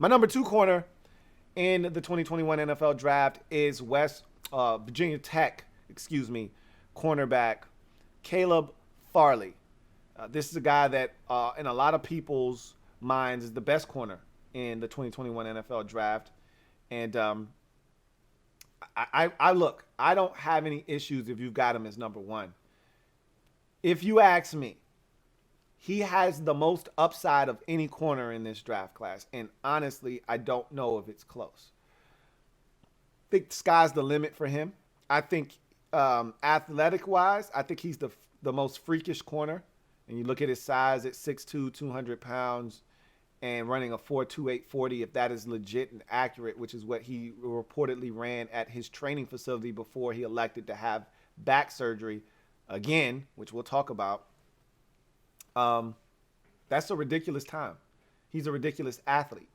My number 2 corner in the 2021 NFL Draft is Virginia Tech, cornerback Caleb Farley. This is a guy that, in a lot of people's minds, is the best corner in the 2021 NFL Draft. And I look, I don't have any issues if you've got him as number 1. If you ask me, he has the most upside of any corner in this draft class. And honestly, I don't know if it's close. I think the sky's the limit for him. I think athletic-wise, I think he's the most freakish corner. And you look at his size at 6'2", 200 pounds, and running a 4.28 40, if that is legit and accurate, which is what he reportedly ran at his training facility before he elected to have back surgery again, which we'll talk about. That's a ridiculous time. He's a ridiculous athlete,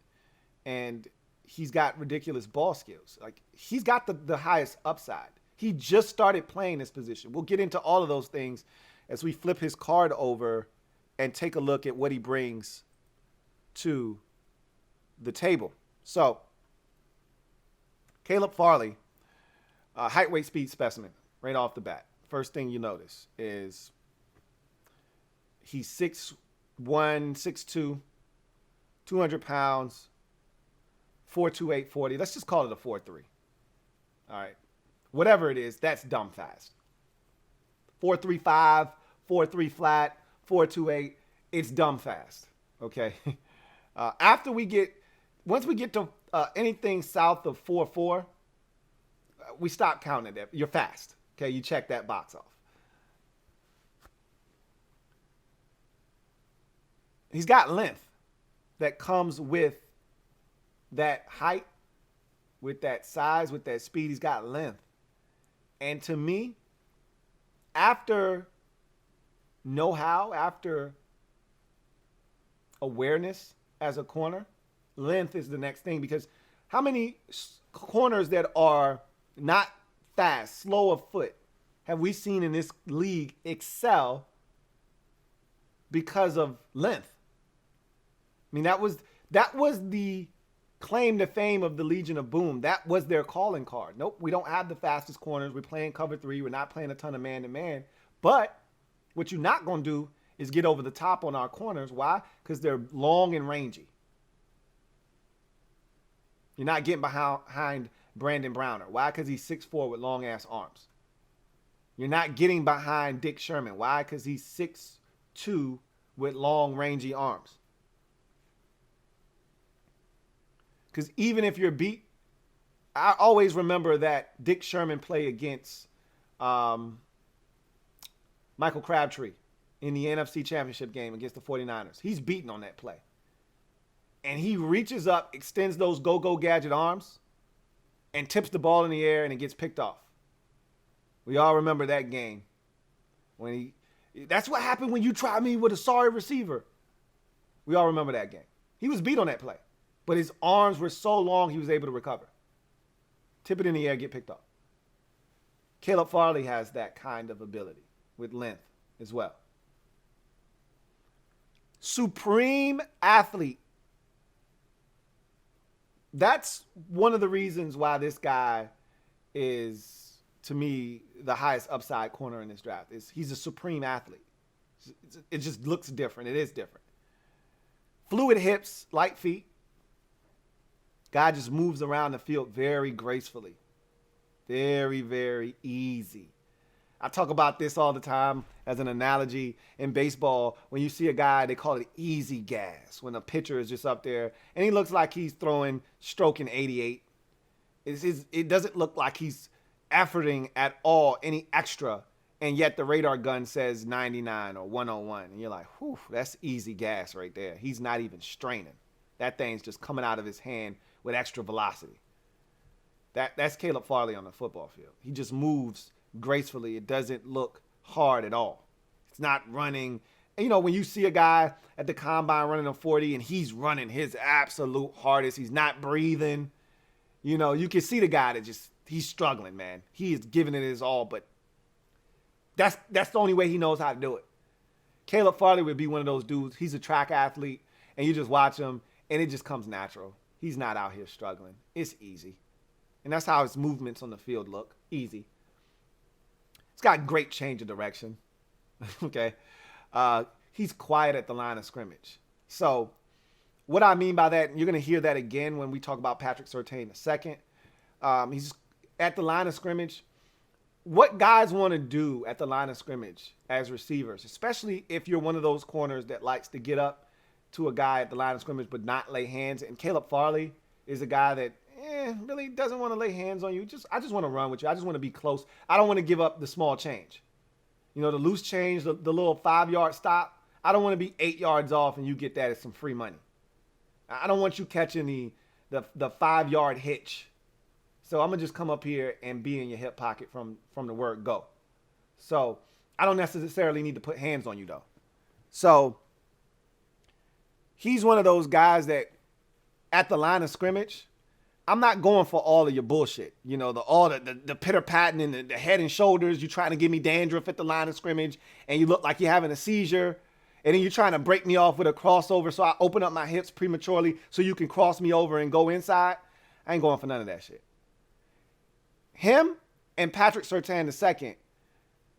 and he's got ridiculous ball skills. Like, he's got the highest upside. He just started playing this position. We'll get into all of those things as we flip his card over and take a look at what he brings to the table. So, Caleb Farley, height, weight, speed specimen, right off the bat. First thing you notice is he's 6'1", 6'2", 200 pounds, 4.28 40. Let's just call it a 4.3. All right. Whatever it is, that's dumb fast. 4.35, 4.3 flat, 4.28, it's dumb fast. Okay. Once we get to anything south of 4.4, we stop counting it. You're fast. Okay. You check that box off. He's got length that comes with that height, with that size, with that speed. He's got length. And to me, after know-how, after awareness as a corner, length is the next thing. Because how many corners that are not fast, slow of foot, have we seen in this league excel because of length? I mean, that was the claim to fame of the Legion of Boom. That was their calling card. Nope, we don't have the fastest corners. We're playing cover 3. We're not playing a ton of man-to-man. But what you're not going to do is get over the top on our corners. Why? Because they're long and rangy. You're not getting behind Brandon Browner. Why? Because he's 6'4" with long-ass arms. You're not getting behind Dick Sherman. Why? Because he's 6'2" with long, rangy arms. Because even if you're beat, I always remember that Dick Sherman played against Michael Crabtree in the NFC Championship game against the 49ers. He's beaten on that play. And he reaches up, extends those go-go gadget arms, and tips the ball in the air, and it gets picked off. We all remember that game. That's what happened when you tried me with a sorry receiver. We all remember that game. He was beat on that play. But his arms were so long, he was able to recover. Tip it in the air, get picked off. Caleb Farley has that kind of ability with length as well. Supreme athlete. That's one of the reasons why this guy is, to me, the highest upside corner in this draft. He's a supreme athlete. It just looks different. It is different. Fluid hips, light feet. Guy just moves around the field very gracefully. Very, very easy. I talk about this all the time as an analogy in baseball. When you see a guy, they call it easy gas. When a pitcher is just up there and he looks like he's stroking 88. It doesn't look like he's efforting at all, any extra. And yet the radar gun says 99 or 101. And you're like, whew, that's easy gas right there. He's not even straining. That thing's just coming out of his hand with extra velocity. That's Caleb Farley on the football field. He just moves gracefully. It doesn't look hard at all. It's not running. And, you know, when you see a guy at the combine running a 40 and he's running his absolute hardest, he's not breathing. You know, you can see the guy that he's struggling, man. He is giving it his all, but that's the only way he knows how to do it. Caleb Farley would be one of those dudes. He's a track athlete, and you just watch him, and it just comes natural. He's not out here struggling. It's easy. And that's how his movements on the field look. Easy. He's got great change of direction. Okay. He's quiet at the line of scrimmage. So what I mean by that, and you're going to hear that again when we talk about Patrick Surtain in a second. He's at the line of scrimmage. What guys want to do at the line of scrimmage as receivers, especially if you're one of those corners that likes to get up to a guy at the line of scrimmage but not lay hands. And Caleb Farley is a guy that really doesn't want to lay hands on you. I just want to run with you. I just want to be close. I don't want to give up the small change. You know, the loose change, the little 5-yard stop. I don't want to be 8 yards off and you get that as some free money. I don't want you catching the 5-yard hitch. So I'm going to just come up here and be in your hip pocket from the word go. So I don't necessarily need to put hands on you, though. So he's one of those guys that at the line of scrimmage, I'm not going for all of your bullshit. You know, the pitter-patting and the head and shoulders. You're trying to give me dandruff at the line of scrimmage, and you look like you're having a seizure. And then you're trying to break me off with a crossover, so I open up my hips prematurely so you can cross me over and go inside. I ain't going for none of that shit. Him and Patrick Surtain II,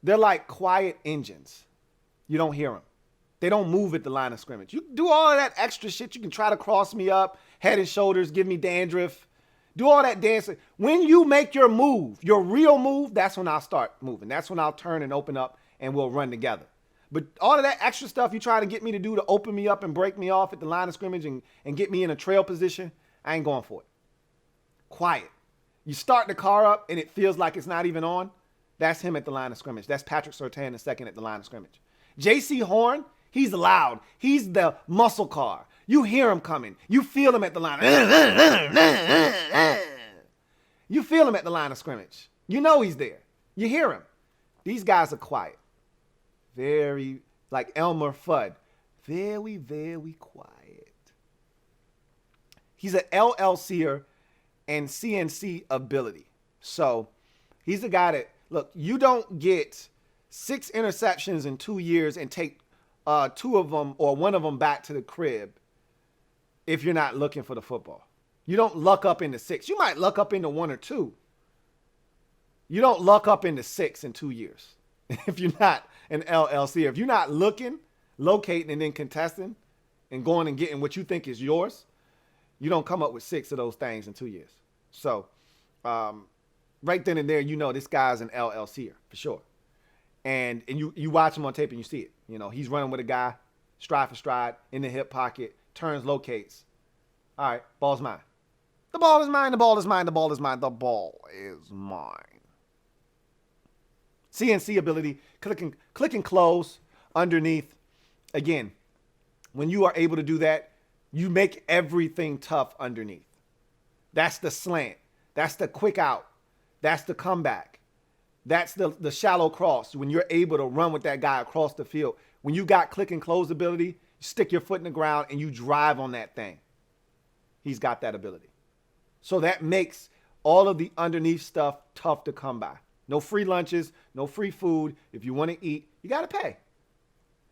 they're like quiet engines. You don't hear them. They don't move at the line of scrimmage. You do all of that extra shit. You can try to cross me up, head and shoulders, give me dandruff. Do all that dancing. When you make your move, your real move, that's when I'll start moving. That's when I'll turn and open up and we'll run together. But all of that extra stuff you try to get me to do to open me up and break me off at the line of scrimmage and get me in a trail position, I ain't going for it. Quiet. You start the car up and it feels like it's not even on. That's him at the line of scrimmage. That's Patrick Surtain II at the line of scrimmage. J.C. Horn, he's loud. He's the muscle car. You hear him coming. You feel him at the line. You feel him at the line of scrimmage. You know he's there. You hear him. These guys are quiet. Very, like Elmer Fudd. Very, very quiet. He's an LLCer and CNC ability. So he's the guy that, look, you don't get 6 interceptions in 2 years and take 2 of them or 1 of them back to the crib if you're not looking for the football. You don't luck up into 6. You might luck up into 1 or 2. You don't luck up into 6 in 2 years if you're not an LLC. If you're not looking, locating, and then contesting and going and getting what you think is yours, you don't come up with 6 of those things in 2 years. So right then and there, you know this guy's an LLCer for sure. And you watch him on tape and you see it. You know, he's running with a guy, stride for stride, in the hip pocket, turns, locates. All right, ball's mine. The ball is mine, the ball is mine, the ball is mine, the ball is mine. CNC ability, click and close underneath. Again, when you are able to do that, you make everything tough underneath. That's the slant. That's the quick out. That's the comeback. That's the shallow cross. When you're able to run with that guy across the field. When you got click and close ability, you stick your foot in the ground and you drive on that thing. He's got that ability. So that makes all of the underneath stuff tough to come by. No free lunches, no free food. If you want to eat, you got to pay.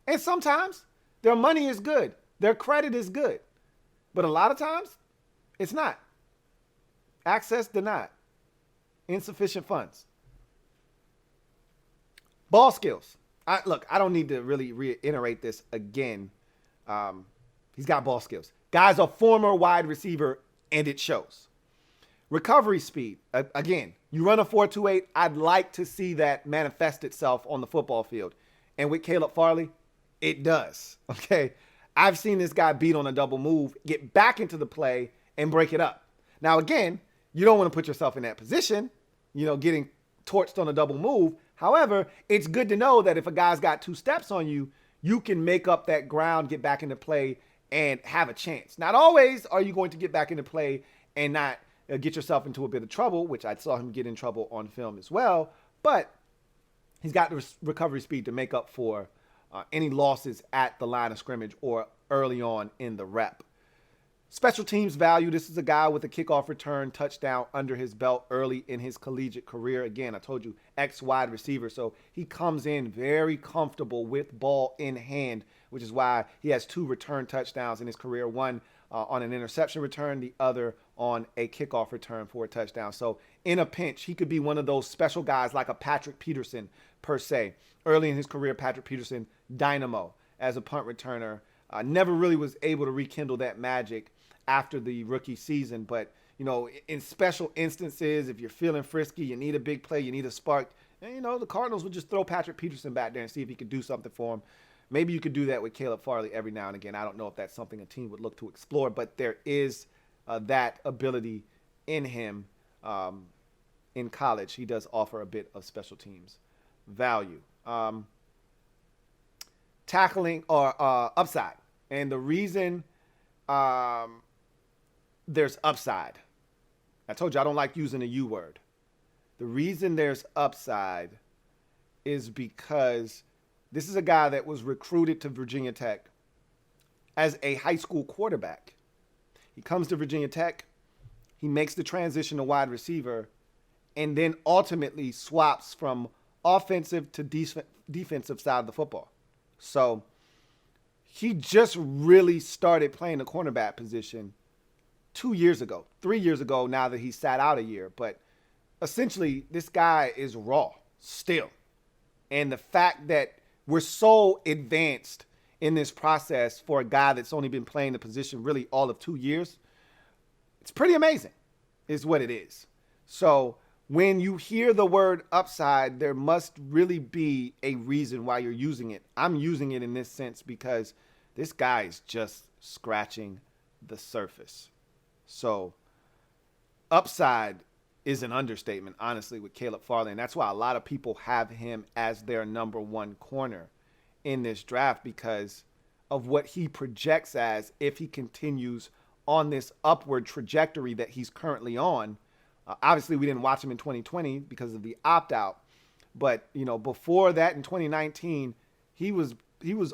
And sometimes their money is good. Their credit is good. But a lot of times, it's not. Access denied. Insufficient funds. Ball skills. Look, I don't need to really reiterate this again. He's got ball skills. Guy's a former wide receiver, and it shows. Recovery speed. Again, you run a 4.28. I'd like to see that manifest itself on the football field. And with Caleb Farley, it does. Okay? I've seen this guy beat on a double move, get back into the play, and break it up. Now, again, you don't want to put yourself in that position, getting torched on a double move. However, it's good to know that if a guy's got 2 steps on you, you can make up that ground, get back into play, and have a chance. Not always are you going to get back into play and not get yourself into a bit of trouble, which I saw him get in trouble on film as well. But he's got the recovery speed to make up for any losses at the line of scrimmage or early on in the rep. Special teams value. This is a guy with a kickoff return touchdown under his belt early in his collegiate career. Again, I told you, ex-wide receiver. So he comes in very comfortable with ball in hand, which is why he has 2 return touchdowns in his career. One on an interception return, the other on a kickoff return for a touchdown. So in a pinch, he could be one of those special guys like a Patrick Peterson per se. Early in his career, Patrick Peterson, dynamo as a punt returner. Never really was able to rekindle that magic after the rookie season. But, you know, in special instances, if you're feeling frisky, you need a big play, you need a spark, and, you know, the Cardinals would just throw Patrick Peterson back there and see if he could do something for him. Maybe you could do that with Caleb Farley every now and again. I don't know if that's something a team would look to explore, but there is that ability in him in college. He does offer a bit of special teams value. Tackling or upside. And the reason there's upside, I told you I don't like using the U word. The reason there's upside is because this is a guy that was recruited to Virginia Tech as a high school quarterback. He comes to Virginia Tech, he makes the transition to wide receiver, and then ultimately swaps from offensive to defensive side of the football. So he just really started playing the cornerback position 2 years ago, 3 years ago, now that he sat out a year. But essentially, this guy is raw still. And the fact that we're so advanced in this process for a guy that's only been playing the position really all of 2 years, it's pretty amazing is what it is. So when you hear the word upside, there must really be a reason why you're using it. I'm using it in this sense because this guy is just scratching the surface. So upside is an understatement, honestly, with Caleb Farley. And that's why a lot of people have him as their number one corner in this draft because of what he projects as if he continues on this upward trajectory that he's currently on. Obviously, we didn't watch him in 2020 because of the opt-out. But, you know, before that in 2019, he was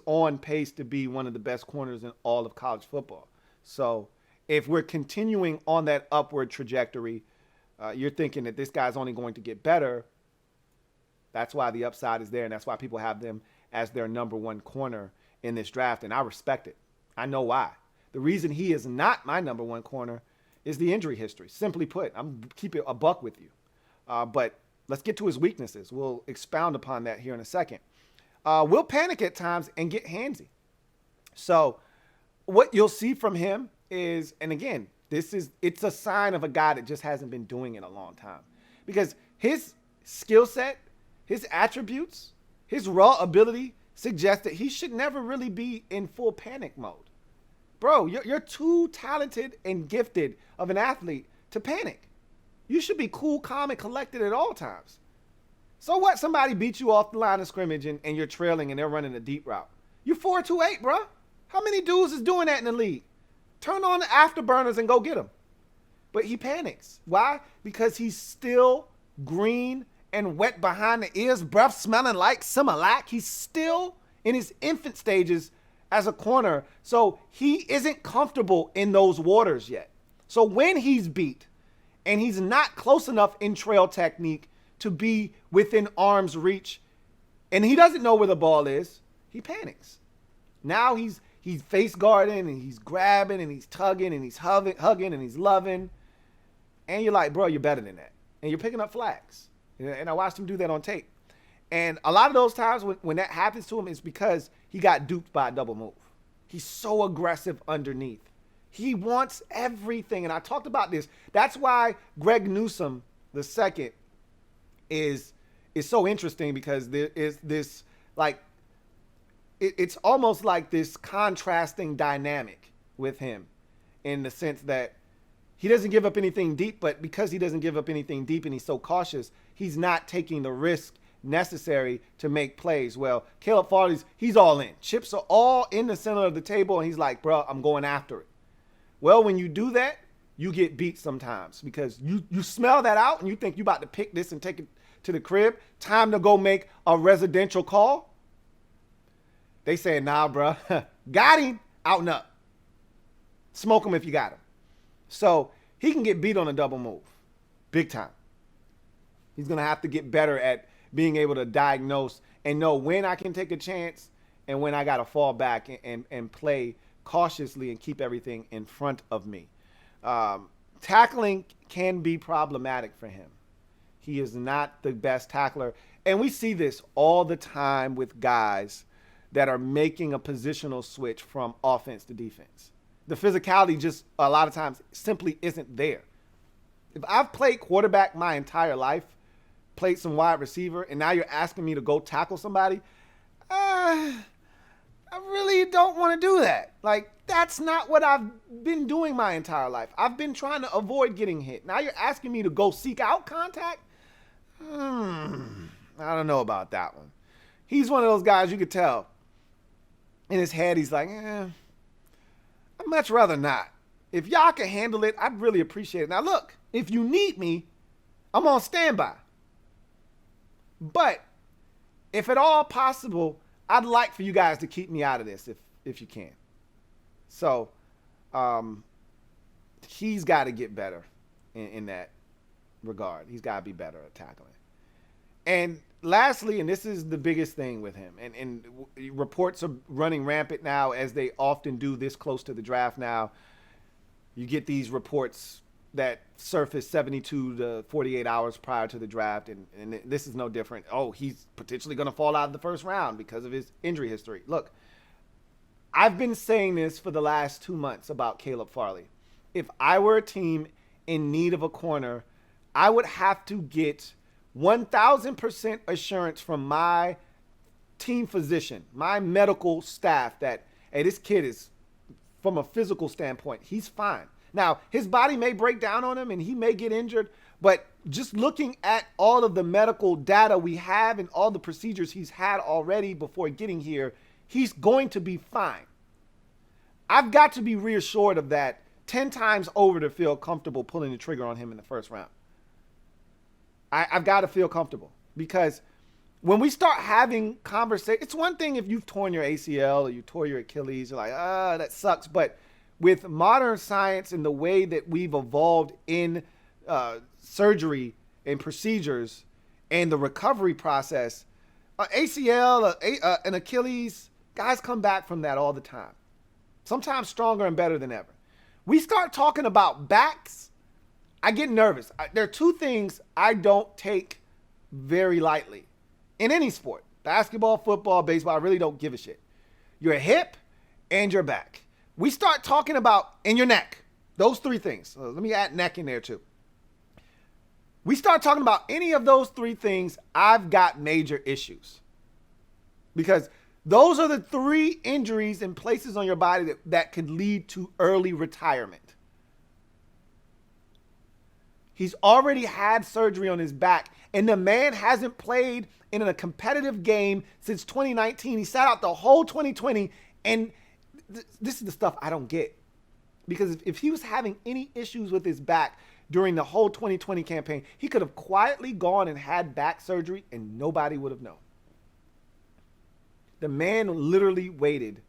on pace to be one of the best corners in all of college football. So if we're continuing on that upward trajectory, you're thinking that this guy's only going to get better. That's why the upside is there, and that's why people have them as their number one corner in this draft, and I respect it. I know why. The reason he is not my number one corner is the injury history. Simply put, I'm keeping a buck with you. But let's get to his weaknesses. We'll expound upon that here in a second. We'll panic at times and get handsy. So what you'll see from him is, and again, it's a sign of a guy that just hasn't been doing it a long time. Because his skill set, his attributes, his raw ability suggests that he should never really be in full panic mode. Bro, you're too talented and gifted of an athlete to panic. You should be cool, calm, and collected at all times. So what? Somebody beat you off the line of scrimmage and you're trailing and they're running a deep route. You're 4.28, bro. How many dudes is doing that in the league? Turn on the afterburners and go get them. But he panics. Why? Because he's still green and wet behind the ears, breath smelling like Similac. He's still in his infant stages as a corner. So he isn't comfortable in those waters yet. So when he's beat and he's not close enough in trail technique to be within arm's reach and he doesn't know where the ball is, he panics. Now he's face guarding and he's grabbing and he's tugging and he's hugging and he's loving. And you're like, bro, you're better than that. And you're picking up flags. And I watched him do that on tape. And a lot of those times when that happens to him, it's because he got duped by a double move. He's so aggressive underneath. He wants everything. And I talked about this. That's why Greg Newsome II is so interesting, because there is this, like, it's almost like this contrasting dynamic with him, in the sense that he doesn't give up anything deep, but because he doesn't give up anything deep and he's so cautious, he's not taking the risk necessary to make plays. Well, Caleb Farley's, he's all in. Chips are all in the center of the table, and he's like, bro, I'm going after it. Well, when you do that, you get beat sometimes, because you smell that out and you think you about to pick this and take it to the crib. Time to go make a residential call. They say, nah, bro, got him, out and up. Smoke him if you got him. So he can get beat on a double move, big time. He's going to have to get better at being able to diagnose and know when I can take a chance and when I got to fall back and play cautiously and keep everything in front of me. Tackling can be problematic for him. He is not the best tackler. And we see this all the time with guys that are making a positional switch from offense to defense. The physicality just a lot of times simply isn't there. If I've played quarterback my entire life, played some wide receiver, and now you're asking me to go tackle somebody, I really don't want to do that. Like, that's not what I've been doing my entire life. I've been trying to avoid getting hit. Now you're asking me to go seek out contact? I don't know about that one. He's one of those guys you could tell in his head, he's like, I'd much rather not. If y'all can handle it, I'd really appreciate it. Now look, if you need me, I'm on standby. But if at all possible, I'd like for you guys to keep me out of this if you can. So he's got to get better in that regard. He's got to be better at tackling. And lastly, and this is the biggest thing with him, and reports are running rampant now, as they often do this close to the draft now. You get these reports that surface 72 to 48 hours prior to the draft, and this is no different. Oh, he's potentially going to fall out of the first round because of his injury history. Look, I've been saying this for the last 2 months about Caleb Farley. If I were a team in need of a corner, I would have to get 1,000% assurance from my team physician, my medical staff, that, hey, this kid is, from a physical standpoint, he's fine. Now, his body may break down on him and he may get injured, but just looking at all of the medical data we have and all the procedures he's had already before getting here, he's going to be fine. I've got to be reassured of that 10 times over to feel comfortable pulling the trigger on him in the first round. I've got to feel comfortable, because when we start having conversations, it's one thing if you've torn your ACL or you tore your Achilles, you're like, that sucks. But with modern science and the way that we've evolved in surgery and procedures and the recovery process, ACL, an Achilles, guys come back from that all the time, sometimes stronger and better than ever. We start talking about backs, I get nervous. There are two things I don't take very lightly in any sport: basketball, football, baseball. I really don't give a shit. Your hip and your back. We start talking about, and your neck. Those three things. So let me add neck in there too. We start talking about any of those three things, I've got major issues. Because those are the three injuries and places on your body that could lead to early retirement. He's already had surgery on his back, and the man hasn't played in a competitive game since 2019. He sat out the whole 2020, and this is the stuff I don't get. Because if he was having any issues with his back during the whole 2020 campaign, he could have quietly gone and had back surgery, and nobody would have known. The man literally waited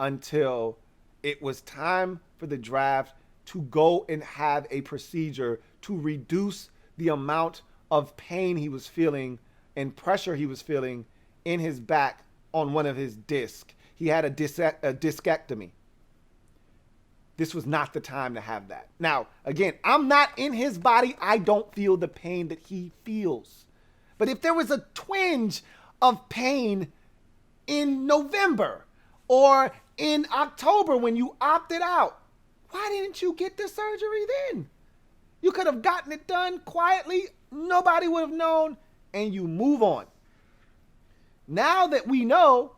until it was time for the draft to go and have a procedure to reduce the amount of pain he was feeling and pressure he was feeling in his back on one of his discs. He had a discectomy. This was not the time to have that. Now, again, I'm not in his body. I don't feel the pain that he feels. But if there was a twinge of pain in November or in October when you opted out, why didn't you get the surgery then? You could have gotten it done quietly. Nobody would have known, and you move on. Now that we know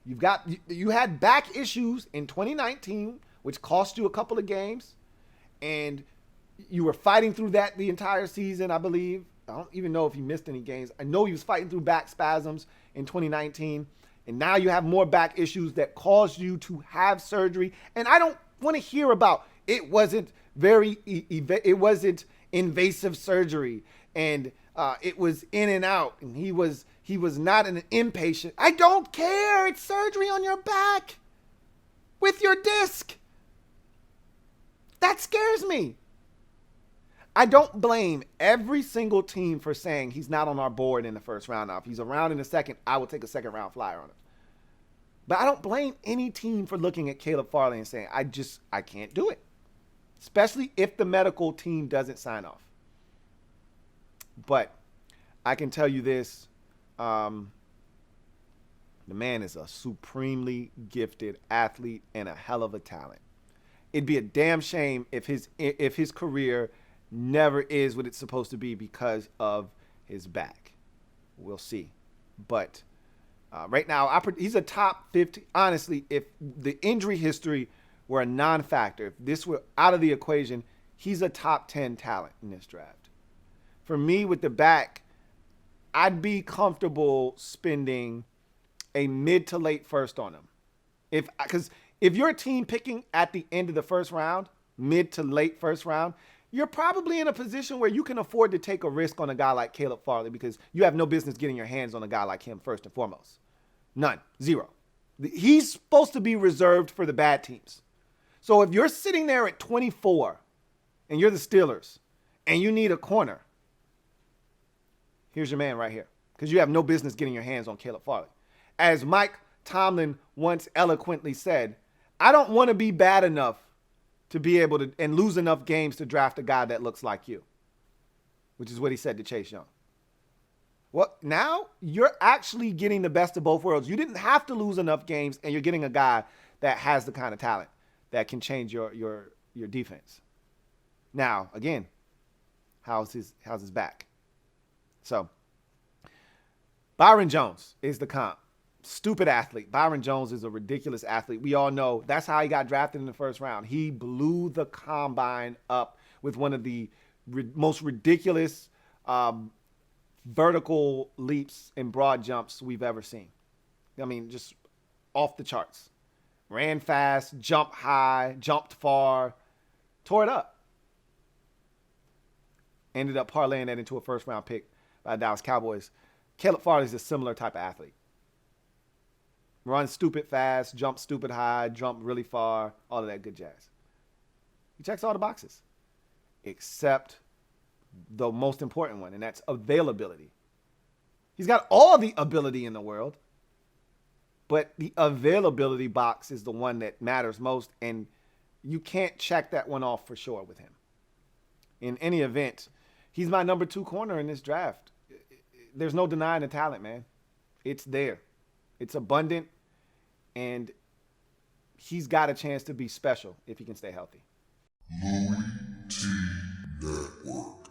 you had back issues in 2019, which cost you a couple of games, and you were fighting through that the entire season, I believe. I don't even know if he missed any games. I know he was fighting through back spasms in 2019, and now you have more back issues that caused you to have surgery. And I don't want to hear about it wasn't invasive surgery, and it was in and out, and he was not an inpatient. I don't care. It's surgery on your back with your disc. That scares me. I don't blame every single team for saying he's not on our board in the first round. Now, if he's around in the second, I will take a second round flyer on him. But I don't blame any team for looking at Caleb Farley and saying, I can't do it. Especially if the medical team doesn't sign off. But I can tell you this. The man is a supremely gifted athlete and a hell of a talent. It'd be a damn shame if his career never is what it's supposed to be because of his back. We'll see. But right now, he's a top 50. Honestly, if the injury history were a non-factor, if this were out of the equation, he's a top 10 talent in this draft. For me, with the back, I'd be comfortable spending a mid to late first on him. Because if you're a team picking at the end of the first round, mid to late first round, you're probably in a position where you can afford to take a risk on a guy like Caleb Farley because you have no business getting your hands on a guy like him first and foremost. None. Zero. He's supposed to be reserved for the bad teams. So if you're sitting there at 24 and you're the Steelers and you need a corner, here's your man right here because you have no business getting your hands on Caleb Farley. As Mike Tomlin once eloquently said, I don't want to be bad enough to be able to and lose enough games to draft a guy that looks like you, which is what he said to Chase Young. Well, now you're actually getting the best of both worlds. You didn't have to lose enough games, and you're getting a guy that has the kind of talent that can change your defense. Now, again, how's his back? So, Byron Jones is the comp. Stupid athlete. Byron Jones is a ridiculous athlete. We all know that's how he got drafted in the first round. He blew the combine up with one of the most ridiculous vertical leaps and broad jumps we've ever seen. I mean, just off the charts. Ran fast, jumped high, jumped far, tore it up. Ended up parlaying that into a first-round pick by the Dallas Cowboys. Caleb Farley is a similar type of athlete. Run stupid fast, jump stupid high, jump really far, all of that good jazz. He checks all the boxes, except the most important one, and that's availability. He's got all the ability in the world, but the availability box is the one that matters most, and you can't check that one off for sure with him. In any event, he's my number 2 corner in this draft. There's no denying the talent, man. It's there. It's abundant, and he's got a chance to be special if he can stay healthy. LouieTeeNetwork.